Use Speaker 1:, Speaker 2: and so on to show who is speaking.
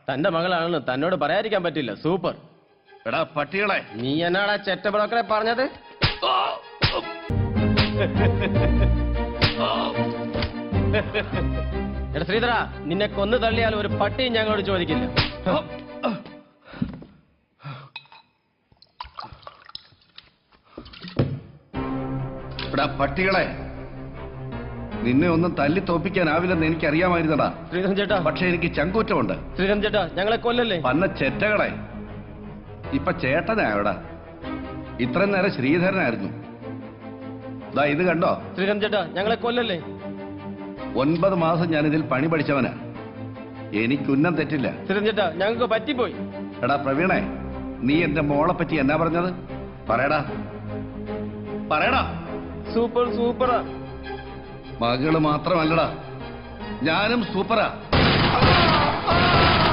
Speaker 1: തന്റെ മകളാണെന്ന് തന്നോട് പറയാതിരിക്കാൻ പറ്റില്ല. സൂപ്പർ.
Speaker 2: എടാ പട്ടികളെ,
Speaker 1: നീ എന്നാടാ ചെറ്റ ബ്രോക്കറെ പറഞ്ഞത്? എടാ ശ്രീധര, നിന്നെ കൊന്നു തള്ളിയാൽ ഒരു പട്ടിയും ഞങ്ങളോട് ചോദിക്കില്ല.
Speaker 2: എടാ പട്ടികളെ, നിന്നെ ഒന്നും തല്ലി തോപ്പിക്കാനാവില്ലെന്ന് എനിക്കറിയാമായിരുന്നടാ
Speaker 1: ശ്രീധരൻ ചേട്ടാ.
Speaker 2: പക്ഷെ എനിക്ക് ചങ്കൂറ്റമുണ്ട്.
Speaker 1: ശ്രീധരൻ ചേട്ടാ, ഞങ്ങളെ കൊല്ലല്ലേ.
Speaker 2: പന്ന ചെറ്റകളെ, ഇപ്പൊ ചേട്ടനാ എവിടാ? ഇത്രയും നേരം ശ്രീധരനായിരുന്നു. ദാ ഇത് കണ്ടോ?
Speaker 1: ശ്രീധരൻ ചേട്ടാ, ഞങ്ങളെ കൊല്ലല്ലേ.
Speaker 2: 9 മാസം ഞാനിതിൽ പണി പഠിച്ചവനാ. എനിക്കുന്നം തെറ്റില്ല.
Speaker 1: ശ്രീധരൻ ചേട്ടാ, ഞങ്ങൾക്ക് പറ്റിപ്പോയി.
Speaker 2: എടാ പ്രവീണേ, നീ എന്റെ മോളെ പറ്റി എന്നാ പറഞ്ഞത്? പറയടാ പറയടാ.
Speaker 1: സൂപ്പർ സൂപ്പറാ.
Speaker 2: മകള് മാത്രമല്ലടാ, ഞാനും സൂപ്പറാ.